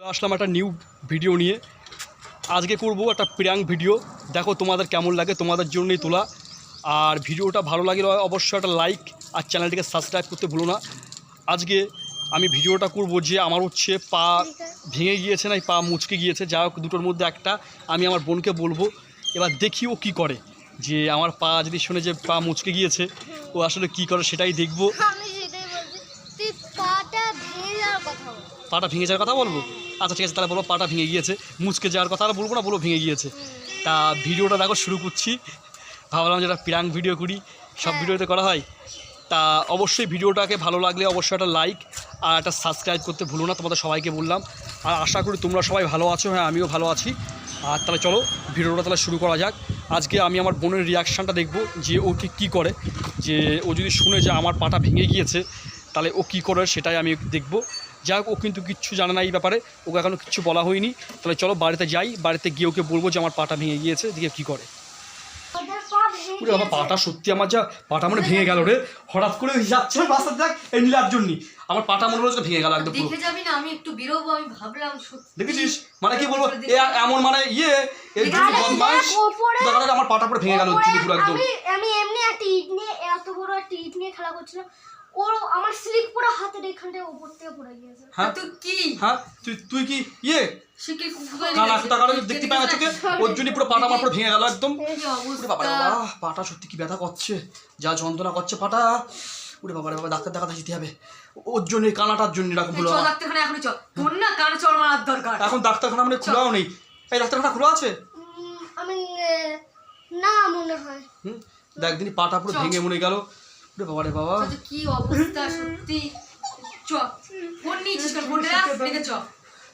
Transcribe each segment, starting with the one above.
আসলাম একটা new video নিয়ে। আজকে করব একটা প্র্যাঙ্ক ভিডিও। দেখো তোমাদের কেমন লাগে, তোমাদের জন্যই তোলা। আর ভিডিওটা ভালো লাগলে অবশ্যই একটা লাইক আর চ্যানেলটিকে সাবস্ক্রাইব করতে ভুলো না। আজকে আমি ভিডিওটা করব যে আমার হচ্ছে পা ভেঙে গিয়েছে না, পা মুচকে গিয়েছে, যা হোক দুটোর মধ্যে একটা। আমি আমার বোনকে বলবো, এবার দেখি ও কী করে। যে আমার পা যদি শুনে যে পা মুচকে গিয়েছে, ও আসলে কী করে সেটাই দেখবো। পাটা ভেঙে যাওয়ার কথা বলবো? আচ্ছা ঠিক আছে, তাহলে বলো পাটা ভেঙে গিয়েছে। মুচকে যাওয়ার কথা আর বলবো না, বলো ভেঙে গিয়েছে। তা ভিডিওটা দেখো শুরু করছি। ভাবলাম যে একটা প্র্যাঙ্ক ভিডিও করি, সব ভিডিওতে করা হয়। তা অবশ্যই ভিডিওটাকে ভালো লাগলে অবশ্যই একটা লাইক আর একটা সাবস্ক্রাইব করতে ভুলো না, তোমাদের সবাইকে বললাম। আর আশা করি তোমরা সবাই ভালো আছো। হ্যাঁ, আমিও ভালো আছি। আর তাহলে চলো ভিডিওটা তাহলে শুরু করা যাক। আজকে আমি আমার বোনের রিয়াকশানটা দেখব, যে ও ঠিক কী করে। যে ও যদি শুনে যে আমার পাটা ভেঙে গিয়েছে, তাহলে ও কী করে সেটাই আমি দেখব। যাই হোক, ও কিন্তু কিচ্ছু জানে না এই ব্যাপারে, ওকে এখনও কিচ্ছু বলা হয়নি। তাহলে চলো বাড়িতে যাই, বাড়িতে গিয়ে ওকে বলবো যে আমার পাটা ভেঙে গিয়েছে, দেখে কী করে। আমার পাটা সত্যি, আমার যা পাটা মনে ভেঙে গেল রে। হঠাৎ করে যাচ্ছে রাস্তা, দেখ এই নীলার জন্য আমার পাটা মনে হচ্ছে ভেঙে গেল একদম। দেখে যাবি না, আমি একটু বেরোবো, আমি ভাবলাম দেখেছিস মানে কি বলবো, এমন মানে আমার পাটা পুরো ভেঙে গেল পুরো একদম। আমি এমনি একটা ইট নিয়ে, এত বড় একটা ইট নিয়ে খেলা করছিলাম, ওর আমার স্লিপ পুরো হাতের এখানটায় উপর থেকে পড়ে গিয়েছে। হ্যাঁ তুই কি, হ্যাঁ তুই কি শিখে কানা কুতা কানা দেখতে পায় না চোখে, ওর জন্য পুরো পাটা আমার পুরো ভেঙে গেল একদম। বাবা পাটা সত্যি কি ব্যথা করছে, যা যন্ত্রণা করছে পাটা। ওরে বাবা রে বাবা, ডাক্তার দেখাতে যেতে হবে ওর জন্য, কানাটার জন্য এরকম হলো। ডাক্তারখানা এখন চল, তোর না কানে চড় মারার দরকার। এখন ডাক্তারখানা মানে খোলাও নেই। এই ডাক্তারখানা খোলা আছে? আমি না মনে হয়। দেখ দিনই পাটা পুরো ভেঙে মনে গেল। ওরে বাবা রে বাবা, কি অবস্থা সত্যি। চল ফোন নিয়েছিস, ফোনটা দেখে চল।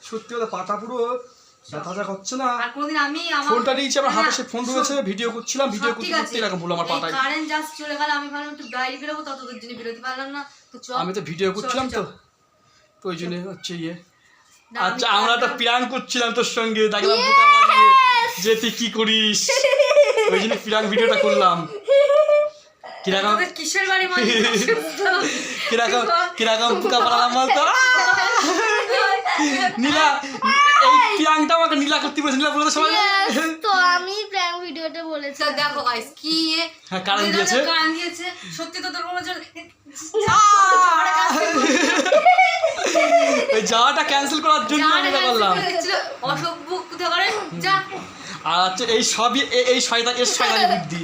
সত্যি কথা পাটা পুরো ব্যথা করছে না। আর কোনদিন আমি আমার ফোনটা নিয়েছি আমার হাতে, সে ফোন রয়েছে, ভিডিও করছিলাম, ভিডিও করতে করতে এরকম বললো আমার পাটায়। কারেন্ট জাস্ট চলে গেল, আমি ভাবলাম একটু বাইরে বেরোবো, ততদের জন্য বেরোতে পারলাম না। তো চল, আমি তো ভিডিও করছিলাম, তো ওই জন্য হচ্ছে আচ্ছা আমরা একটা প্র্যাঙ্ক করছিলাম তোর সঙ্গে, দেখলাম বোকা বানিয়ে যে তুই কি করিস, ওই জন্য প্র্যাঙ্ক ভিডিওটা করলাম। কিরকম কিসের বাড়ি কিরকম কিরকম বোকা বানালাম বলতো। নীলা এই প্র্যাঙ্কটা আমাকে নীলা করতে বলেছে, নীলা বলেছে সবাই। তো আমি প্র্যাঙ্ক ভিডিওতে বলেছি। দেখো গাইস কি হ্যাঁ কারেন্ট দিয়েছে সত্যি তো তোর মনে হচ্ছে ওই যাওয়াটা ক্যান্সেল করার জন্য আমি এটা করলাম। অসভ্য কোথায় করে যা। আর হচ্ছে এই সবই এই শয়তানি বুদ্ধি,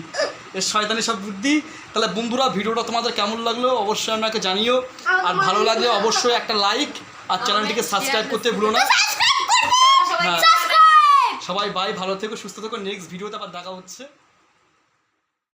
এর শয়তানি সব বুদ্ধি। তাহলে বন্ধুরা ভিডিওটা তোমাদের কেমন লাগলো অবশ্যই আমাকে জানিও। আর ভালো লাগলে অবশ্যই একটা লাইক আর চ্যানেলটিকে সাবস্ক্রাইব করতে ভুলো না। হ্যাঁ সবাই বাই, ভালো থেকো, সুস্থ থেকো। নেক্সট ভিডিওতে আবার দেখা হচ্ছে।